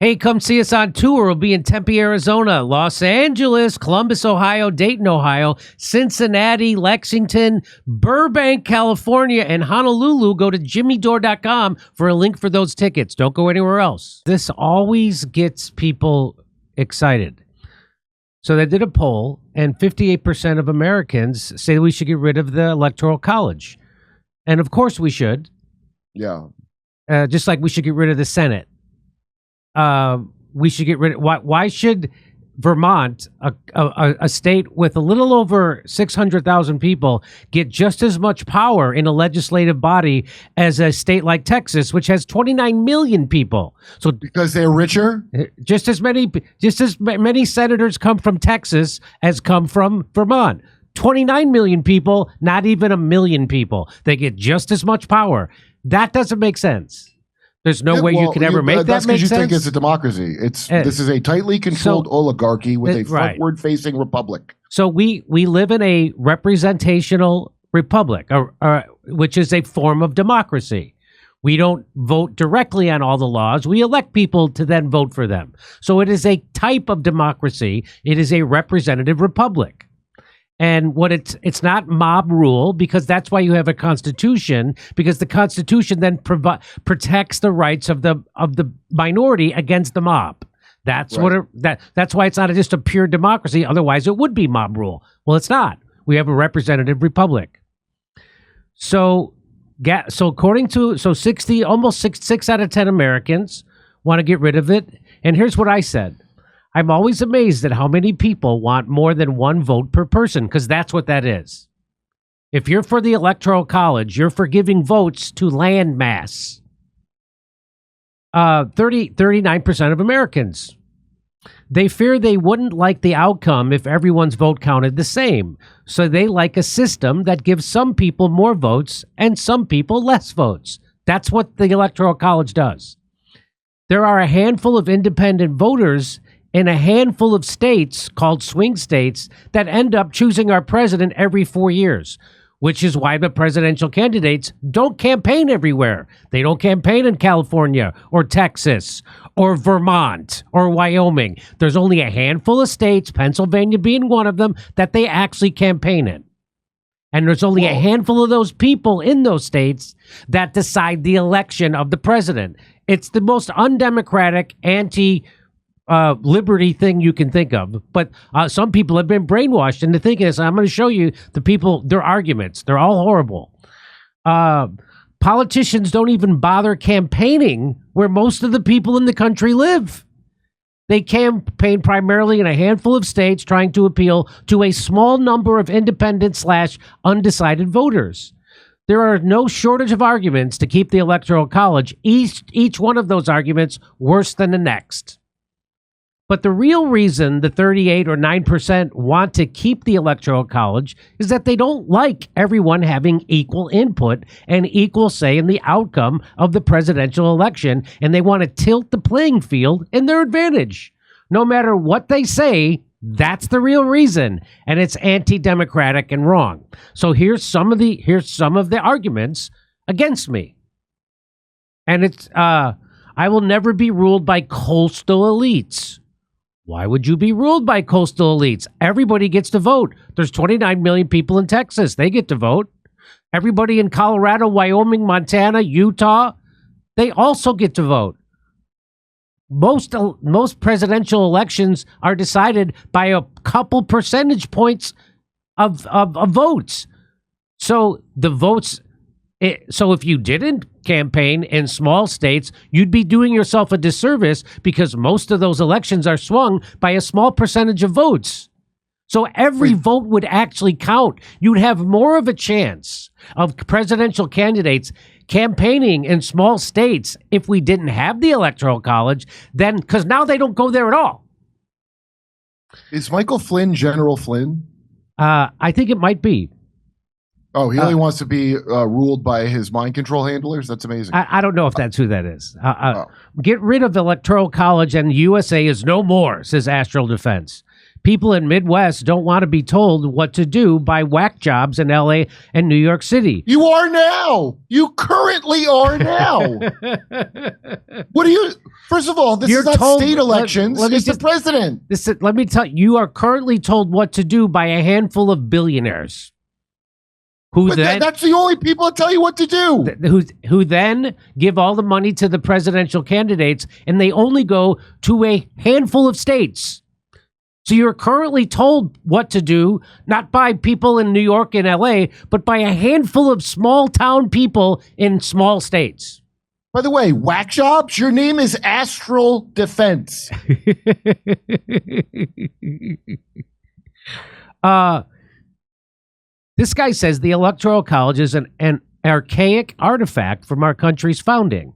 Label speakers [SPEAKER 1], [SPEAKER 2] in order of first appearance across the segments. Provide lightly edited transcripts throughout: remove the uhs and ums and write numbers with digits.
[SPEAKER 1] Hey, come see us on tour. We'll be in Tempe, Arizona, Los Angeles, Columbus, Ohio, Dayton, Ohio, Cincinnati, Lexington, Burbank, California, and Honolulu. Go to jimmydore.com for a link for those tickets. Don't go anywhere else. This always gets people excited. So they did a poll, and 58% of Americans say we should get rid of the Electoral College. And of course we should.
[SPEAKER 2] Yeah.
[SPEAKER 1] Just like we should get rid of the Senate. We should get rid of why should Vermont, a state with a little over 600,000 people, get just as much power in a legislative body as a state like Texas, which has 29 million people? So
[SPEAKER 2] because they're richer,
[SPEAKER 1] just as many senators come from Texas as come from Vermont. 29 million people, not even a million people. They get just as much power. That doesn't make sense. There's no way you can ever make that make sense.
[SPEAKER 2] That's because you think it's a democracy. This is a tightly controlled oligarchy with a frontward-facing republic.
[SPEAKER 1] So we live in a representational republic, which is a form of democracy. We don't vote directly on all the laws. We elect people to then vote for them. So it is a type of democracy. It is a representative republic. And what it's not mob rule, because that's why you have a constitution, because the constitution then protects the rights of the minority against the mob. That's that's why it's not just a pure democracy. Otherwise, it would be mob rule. Well, it's not. We have a representative republic. So according to 60, almost six out of 10 Americans want to get rid of it. And here's what I said. I'm always amazed at how many people want more than one vote per person, because that's what that is. If you're for the Electoral College, you're for giving votes to land mass. 39% of Americans. They fear they wouldn't like the outcome if everyone's vote counted the same. So they like a system that gives some people more votes and some people less votes. That's what the Electoral College does. There are a handful of independent voters in a handful of states called swing states that end up choosing our president every 4 years, which is why the presidential candidates don't campaign everywhere. They don't campaign in California or Texas or Vermont or Wyoming. There's only a handful of states, Pennsylvania being one of them, that they actually campaign in. And there's only a handful of those people in those states that decide the election of the president. It's the most undemocratic, liberty thing you can think of. But some people have been brainwashed into thinking this. I'm going to show you their arguments. They're all horrible. Politicians don't even bother campaigning where most of the people in the country live. They campaign primarily in a handful of states trying to appeal to a small number of independent/undecided voters. There are no shortage of arguments to keep the Electoral College, each one of those arguments worse than the next. But the real reason the 38 or 9% want to keep the Electoral College is that they don't like everyone having equal input and equal say in the outcome of the presidential election, and they want to tilt the playing field in their advantage. No matter what they say, that's the real reason, and it's anti-democratic and wrong. So here's some of the arguments against me. And it's I will never be ruled by coastal elites. Why would you be ruled by coastal elites? Everybody gets to vote. There's 29 million people in Texas. They get to vote. Everybody in Colorado, Wyoming, Montana, Utah, they also get to vote. Most presidential elections are decided by a couple percentage points of votes. So the votes... So if you didn't campaign in small states, you'd be doing yourself a disservice because most of those elections are swung by a small percentage of votes. So every vote would actually count. You'd have more of a chance of presidential candidates campaigning in small states if we didn't have the Electoral College, then because now they don't go there at all.
[SPEAKER 2] Is Michael Flynn General Flynn?
[SPEAKER 1] I think it might be.
[SPEAKER 2] Oh, he only wants to be ruled by his mind control handlers? That's amazing.
[SPEAKER 1] I don't know if that's who that is. Get rid of the Electoral College and USA is no more, says Astral Defense. People in Midwest don't want to be told what to do by whack jobs in LA and New York City.
[SPEAKER 2] You are now. You currently are now. What do you... First of all, this is not state elections. It's the president.
[SPEAKER 1] Let me tell you, you are currently told what to do by a handful of billionaires.
[SPEAKER 2] That's the only people that tell you what to do.
[SPEAKER 1] Who then give all the money to the presidential candidates, and they only go to a handful of states. So you're currently told what to do, not by people in New York and LA, but by a handful of small town people in small states.
[SPEAKER 2] By the way, whack jobs, your name is Astral Defense.
[SPEAKER 1] This guy says the Electoral College is an archaic artifact from our country's founding,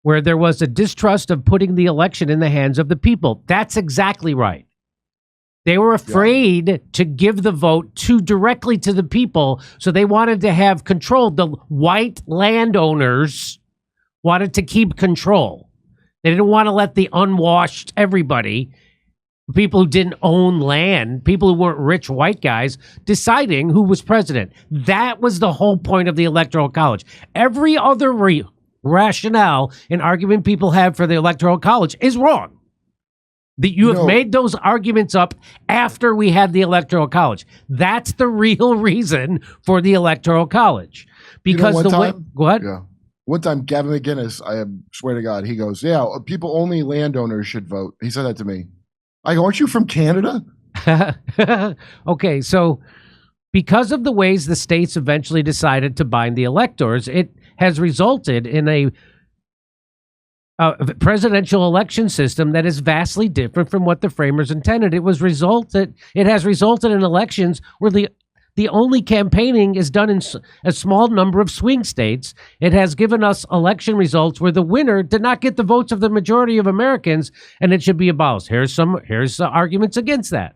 [SPEAKER 1] where there was a distrust of putting the election in the hands of the people. That's exactly right. They were afraid to give the vote directly to the people, so they wanted to have control. The white landowners wanted to keep control. They didn't want to let the unwashed everybody, people who didn't own land, people who weren't rich white guys, deciding who was president. That was the whole point of the Electoral College. Every other rationale and argument people have for the Electoral College is wrong. You have made those arguments up after we had the Electoral College. That's the real reason for the Electoral College. Because go ahead.
[SPEAKER 2] Yeah. One time, Gavin McInnes, I swear to God, he goes, people, only landowners should vote. He said that to me. I go, aren't you from Canada?
[SPEAKER 1] Okay, so because of the ways the states eventually decided to bind the electors, it has resulted in a presidential election system that is vastly different from what the framers intended. It has resulted in elections where the only campaigning is done in a small number of swing states. It has given us election results where the winner did not get the votes of the majority of Americans, and it should be abolished. Here's the arguments against that.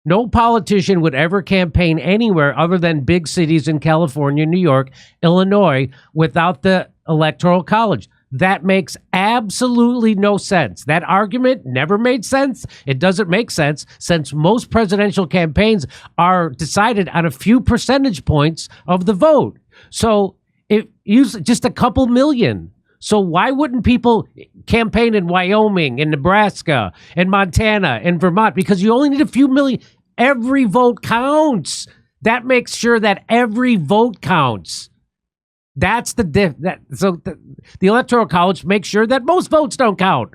[SPEAKER 1] No politician would ever campaign anywhere other than big cities in California, New York, Illinois, without the Electoral College. That makes absolutely no sense. That argument never made sense. It doesn't make sense since most presidential campaigns are decided on a few percentage points of the vote. So it uses just a couple million. So why wouldn't people campaign in Wyoming, in Nebraska, in Montana, in Vermont? Because you only need a few million. Every vote counts. That makes sure that every vote counts. That's the Electoral College makes sure that most votes don't count.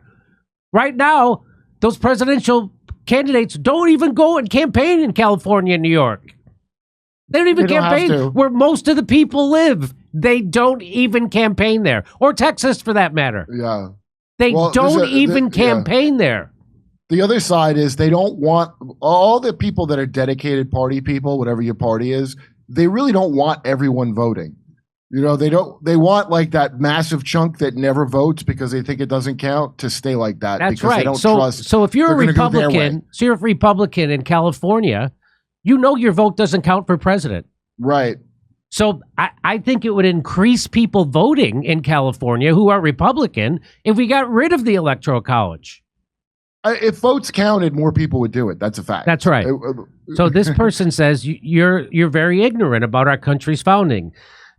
[SPEAKER 1] Right now, those presidential candidates don't even go and campaign in California and New York. They don't even campaign where most of the people live. They don't even campaign there. Or Texas, for that matter.
[SPEAKER 2] Yeah.
[SPEAKER 1] They don't even campaign there.
[SPEAKER 2] The other side is they don't want all the people that are dedicated party people, whatever your party is, they really don't want everyone voting. They want like that massive chunk that never votes because they think it doesn't count to stay like that.
[SPEAKER 1] That's
[SPEAKER 2] because
[SPEAKER 1] right.
[SPEAKER 2] They don't trust
[SPEAKER 1] so if you're a Republican, in California, your vote doesn't count for president.
[SPEAKER 2] Right.
[SPEAKER 1] So I think it would increase people voting in California who are Republican if we got rid of the Electoral College.
[SPEAKER 2] If votes counted, more people would do it. That's a fact.
[SPEAKER 1] That's right. So this person says you're very ignorant about our country's founding.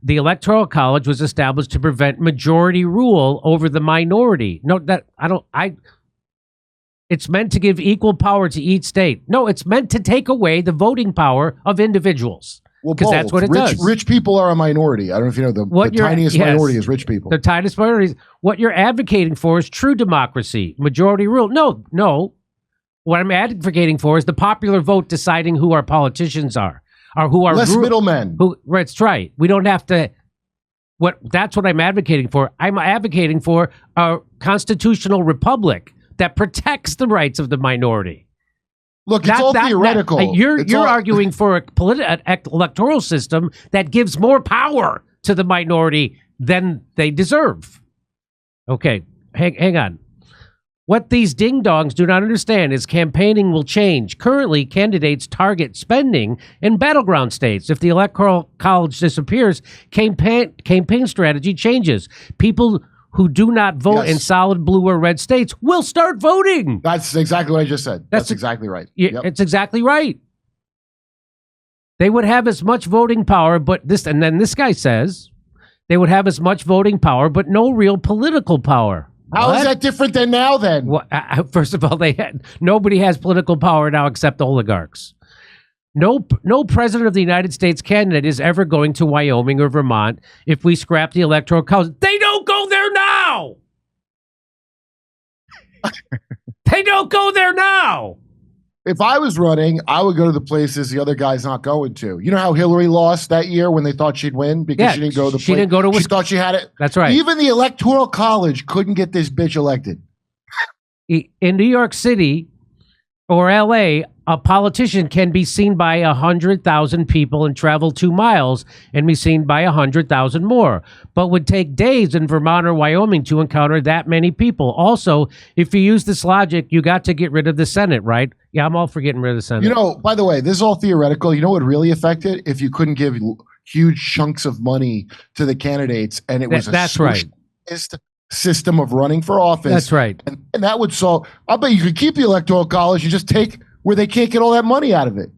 [SPEAKER 1] The Electoral College was established to prevent majority rule over the minority. It's meant to give equal power to each state. No, it's meant to take away the voting power of individuals.
[SPEAKER 2] Well, because
[SPEAKER 1] that's what it does.
[SPEAKER 2] Rich people are a minority. I don't know if you know the tiniest minority is rich people.
[SPEAKER 1] The tiniest minority. What you're advocating for is true democracy, majority rule. No. What I'm advocating for is the popular vote deciding who our politicians are. Or who are
[SPEAKER 2] less middlemen.
[SPEAKER 1] That's right. We don't have to. That's what I'm advocating for. I'm advocating for a constitutional republic that protects the rights of the minority.
[SPEAKER 2] Look, it's all theoretical.
[SPEAKER 1] You're arguing for an electoral system that gives more power to the minority than they deserve. Okay, hang on. What these ding-dongs do not understand is campaigning will change. Currently, candidates target spending in battleground states. If the Electoral College disappears, campaign strategy changes. People who do not vote in solid blue or red states will start voting.
[SPEAKER 2] That's exactly what I just said. That's exactly right.
[SPEAKER 1] It's exactly right. They would have as much voting power, and then this guy says they would have as much voting power, but no real political power.
[SPEAKER 2] How is that different than now, then?
[SPEAKER 1] Well, first of all, nobody has political power now except oligarchs. No president of the United States candidate is ever going to Wyoming or Vermont if we scrap the Electoral College. They don't go there now. They don't go there now.
[SPEAKER 2] If I was running, I would go to the places the other guy's not going to. You know how Hillary lost that year when they thought she'd win because she didn't go to the place?
[SPEAKER 1] She didn't go to.
[SPEAKER 2] She thought she had it.
[SPEAKER 1] That's right.
[SPEAKER 2] Even the Electoral College couldn't get this bitch elected.
[SPEAKER 1] In New York City or L.A., a politician can be seen by 100,000 people and travel 2 miles and be seen by 100,000 more, but would take days in Vermont or Wyoming to encounter that many people. Also, if you use this logic, you got to get rid of the Senate, right? Yeah, I'm all for getting rid of the Senate.
[SPEAKER 2] You know, by the way, this is all theoretical. You know what would really affect it? If you couldn't give huge chunks of money to the candidates and it was
[SPEAKER 1] that's right.
[SPEAKER 2] System of running for office.
[SPEAKER 1] That's right.
[SPEAKER 2] And that would solve. I'll bet you could keep the Electoral College and just take where they can't get all that money out of it.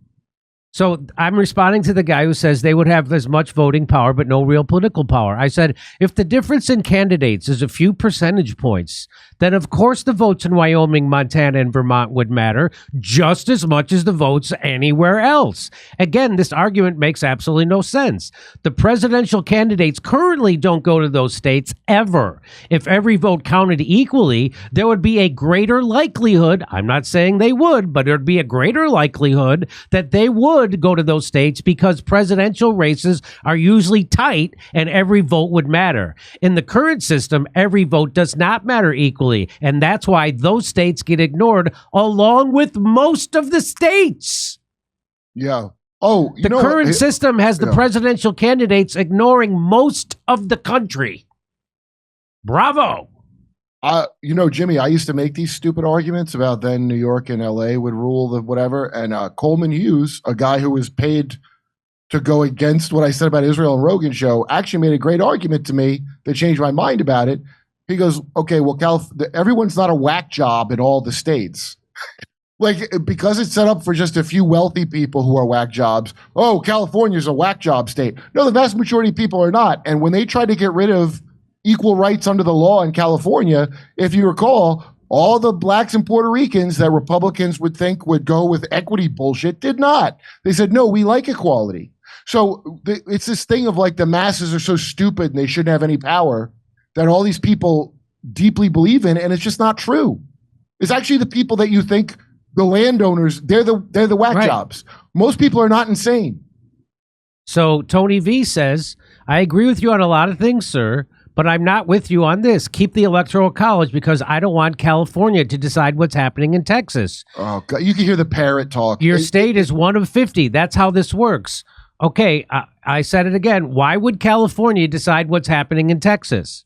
[SPEAKER 1] So I'm responding to the guy who says they would have as much voting power, but no real political power. I said, if the difference in candidates is a few percentage points, then of course the votes in Wyoming, Montana, and Vermont would matter just as much as the votes anywhere else. Again, this argument makes absolutely no sense. The presidential candidates currently don't go to those states ever. If every vote counted equally, there would be a greater likelihood, I'm not saying they would, but there'd be a greater likelihood that they would go to those states because presidential races are usually tight and every vote would matter. In the current system, every vote does not matter equally, and that's why those states get ignored along with most of the states.
[SPEAKER 2] Yeah. Oh,
[SPEAKER 1] the current system has the presidential candidates ignoring most of the country. Bravo.
[SPEAKER 2] You know, Jimmy, I used to make these stupid arguments about then New York and LA would rule the whatever. And Coleman Hughes, a guy who was paid to go against what I said about Israel and Rogan show, actually made a great argument to me that changed my mind about it. He goes, okay, well, everyone's not a whack job in all the states. Like, because it's set up for just a few wealthy people who are whack jobs. Oh, California's a whack job state. No, the vast majority of people are not. And when they tried to get rid of equal rights under the law in California, if you recall, all the blacks and Puerto Ricans that Republicans would think would go with equity bullshit did not. They said, no, we like equality. So it's this thing of like the masses are so stupid and they shouldn't have any power that all these people deeply believe in, and it's just not true. It's actually the people that you think, the landowners, they're the whack jobs. Most people are not insane.
[SPEAKER 1] So Tony V says, I agree with you on a lot of things, sir, but I'm not with you on this. Keep the Electoral College because I don't want California to decide what's happening in Texas.
[SPEAKER 2] Oh, God. You can hear the parrot talk.
[SPEAKER 1] Your state is one of 50. That's how this works. Okay, I said it again. Why would California decide what's happening in Texas?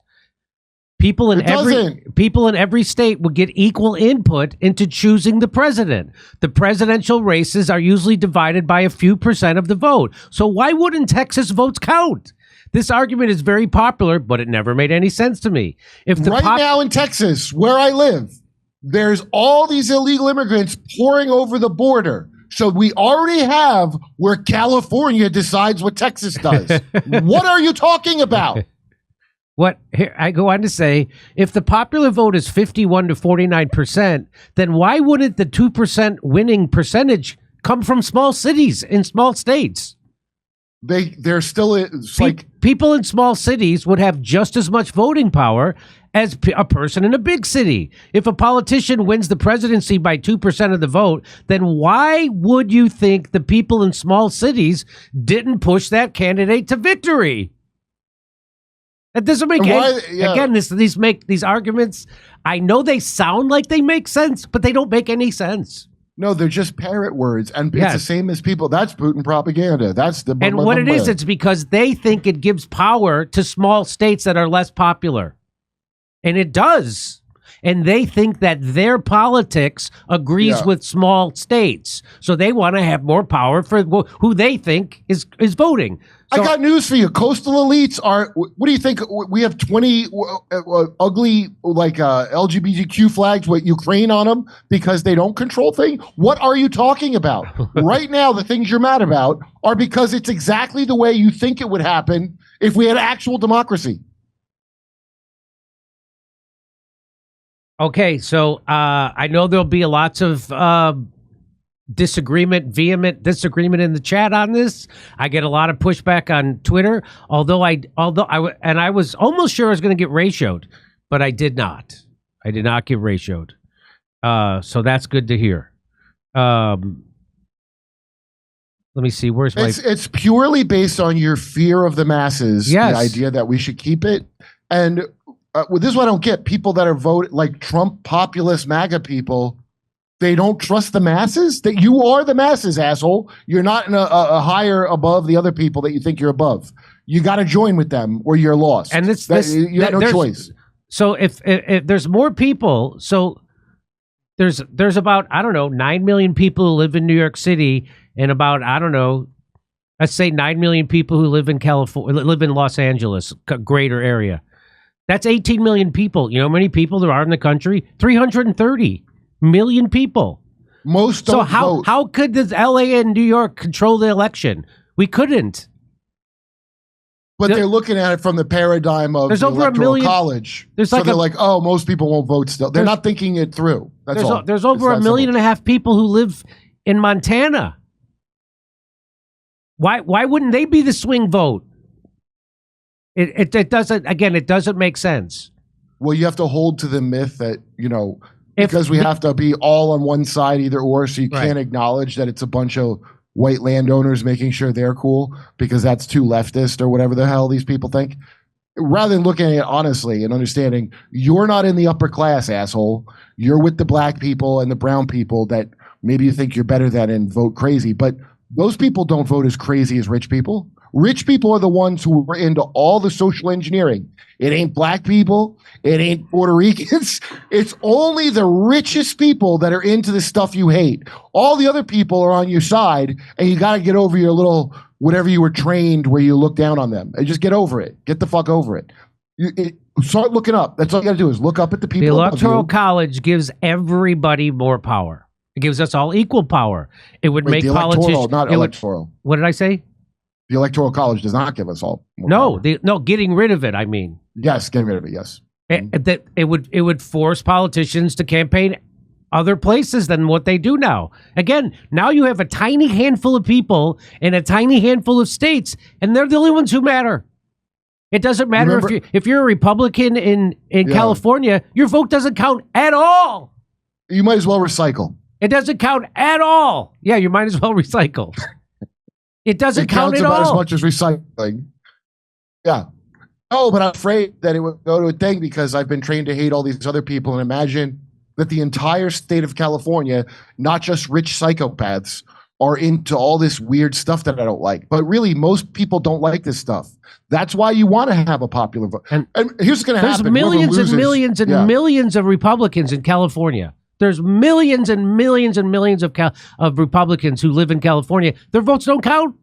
[SPEAKER 1] People in every state would get equal input into choosing the president. The presidential races are usually divided by a few percent of the vote. So why wouldn't Texas votes count? This argument is very popular, but it never made any sense to me.
[SPEAKER 2] Now in Texas, where I live, there's all these illegal immigrants pouring over the border. So we already have where California decides what Texas does. What are you talking about?
[SPEAKER 1] Here I go on to say, if the popular vote is 51 to 49%, then why wouldn't the 2% winning percentage come from small cities in small states?
[SPEAKER 2] They're still
[SPEAKER 1] people in small cities would have just as much voting power as a person in a big city. If a politician wins the presidency by 2% of the vote, then why would you think the people in small cities didn't push that candidate to victory? That doesn't make again. These arguments. I know they sound like they make sense, but they don't make any sense.
[SPEAKER 2] No, they're just parrot words, and it's the same as people. That's Putin propaganda. That's the
[SPEAKER 1] and what it is. It's because they think it gives power to small states that are less popular, and it does. and they think that their politics agrees with small states. So they want to have more power for who they think is voting. So,
[SPEAKER 2] I got news for you. Coastal elites are, what do you think? We have 20 ugly LGBTQ flags with Ukraine on them because they don't control things? What are you talking about? Right now, the things you're mad about are because it's exactly the way you think it would happen if we had actual democracy.
[SPEAKER 1] Okay, so I know there'll be lots of vehement disagreement in the chat on this. I get a lot of pushback on Twitter, although I was almost sure I was going to get ratioed, but I did not. I did not get ratioed. So that's good to hear. Let me see. Where's my?
[SPEAKER 2] It's purely based on your fear of the masses.
[SPEAKER 1] Yes.
[SPEAKER 2] The idea that we should keep it. And this is what I don't get. People that are voting like Trump populist MAGA people, they don't trust the masses. That you are the masses, asshole. You're not in a higher above the other people that you think you're above. You got to join with them or you're lost.
[SPEAKER 1] And
[SPEAKER 2] you have no choice.
[SPEAKER 1] So if there's more people, so there's about, I don't know, 9 million people who live in New York City, and about, I don't know, let's say 9 million people who live in California, live in Los Angeles, greater area. That's 18 million people. You know how many people there are in the country? 330 million people.
[SPEAKER 2] Most don't vote.
[SPEAKER 1] How could the LA and New York control the election? We couldn't.
[SPEAKER 2] But they're looking at it from the paradigm of the Electoral College. So they're like, oh, most people won't vote still. They're not thinking it through. That's all.
[SPEAKER 1] There's over 1.5 million people who live in Montana. Why wouldn't they be the swing vote? It doesn't, again, it doesn't make sense.
[SPEAKER 2] Well, you have to hold to the myth that, because we have to be all on one side either or, so you can't acknowledge that it's a bunch of white landowners making sure they're cool because that's too leftist or whatever the hell these people think. Rather than looking at it honestly and understanding you're not in the upper class, asshole. You're with the black people and the brown people that maybe you think you're better than and vote crazy. But those people don't vote as crazy as rich people. Rich people are the ones who are into all the social engineering. It ain't black people. It ain't Puerto Ricans. It's only the richest people that are into the stuff you hate. All the other people are on your side, and you got to get over your little whatever you were trained where you look down on them. And just get over it. Get the fuck over it. Start looking up. That's all you got to do is look up at the people.
[SPEAKER 1] The Electoral College gives everybody more power. It gives us all equal power. It would make politicians.
[SPEAKER 2] Not electoral.
[SPEAKER 1] What did I say?
[SPEAKER 2] The Electoral College does not give us all more
[SPEAKER 1] power. Getting rid of it, I mean.
[SPEAKER 2] Yes, getting rid of it, yes.
[SPEAKER 1] It would force politicians to campaign other places than what they do now. Again, now you have a tiny handful of people in a tiny handful of states, and they're the only ones who matter. It doesn't matter if you're a Republican in California, your vote doesn't count at all.
[SPEAKER 2] You might as well recycle.
[SPEAKER 1] It doesn't count at all. Yeah, you might as well recycle. It doesn't count at all.
[SPEAKER 2] It counts about as much as recycling. Yeah. Oh, but I'm afraid that it would go to a thing because I've been trained to hate all these other people. And imagine that the entire state of California, not just rich psychopaths, are into all this weird stuff that I don't like. But really, most people don't like this stuff. That's why you want to have a popular vote. And here's what's going to happen.
[SPEAKER 1] There's millions and millions and millions of Republicans in California. There's millions and millions and millions of Republicans who live in California. Their votes don't count.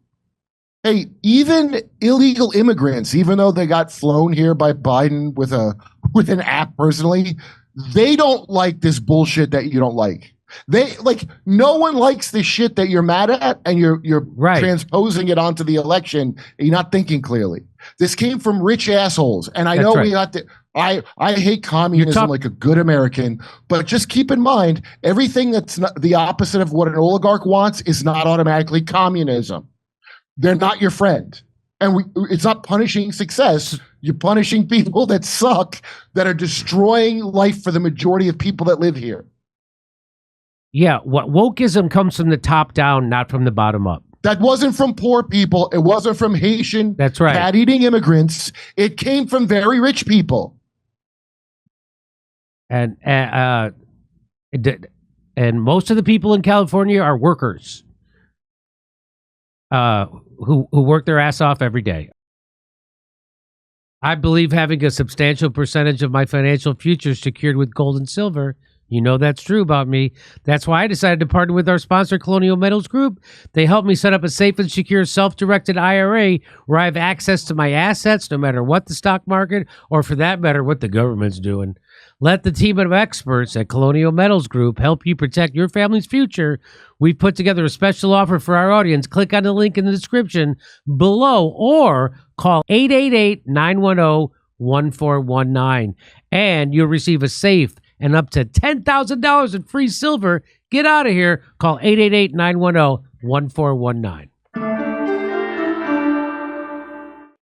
[SPEAKER 2] Hey, even illegal immigrants, even though they got flown here by Biden with an app personally, they don't like this bullshit that you don't like. No one likes the shit that you're mad at, and you're transposing it onto the election. And you're not thinking clearly. This came from rich assholes, and I know we got to. I hate communism like a good American, but just keep in mind everything that's not the opposite of what an oligarch wants is not automatically communism. They're not your friend, and it's not punishing success. You're punishing people that suck, that are destroying life for the majority of people that live here.
[SPEAKER 1] Yeah, wokeism comes from the top down, not from the bottom up.
[SPEAKER 2] That wasn't from poor people. It wasn't from Haitian cat-eating immigrants. It came from very rich people. And most of the people in California are workers who work their ass off every day.
[SPEAKER 1] I believe having a substantial percentage of my financial future secured with gold and silver. You know that's true about me. That's why I decided to partner with our sponsor, Colonial Metals Group. They helped me set up a safe and secure self-directed IRA where I have access to my assets no matter what the stock market or, for that matter, what the government's doing. Let the team of experts at Colonial Metals Group help you protect your family's future. We've put together a special offer for our audience. Click on the link in the description below or call 888-910-1419 and you'll receive a safe and up to $10,000 in free silver. Get out of here. Call 888-910-1419.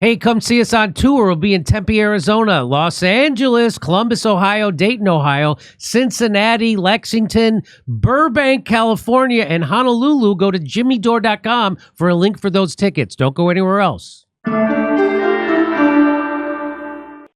[SPEAKER 1] Hey, come see us on tour. We'll be in Tempe, Arizona, Los Angeles, Columbus, Ohio, Dayton, Ohio, Cincinnati, Lexington, Burbank, California, and Honolulu. Go to jimmydore.com for a link for those tickets. Don't go anywhere else.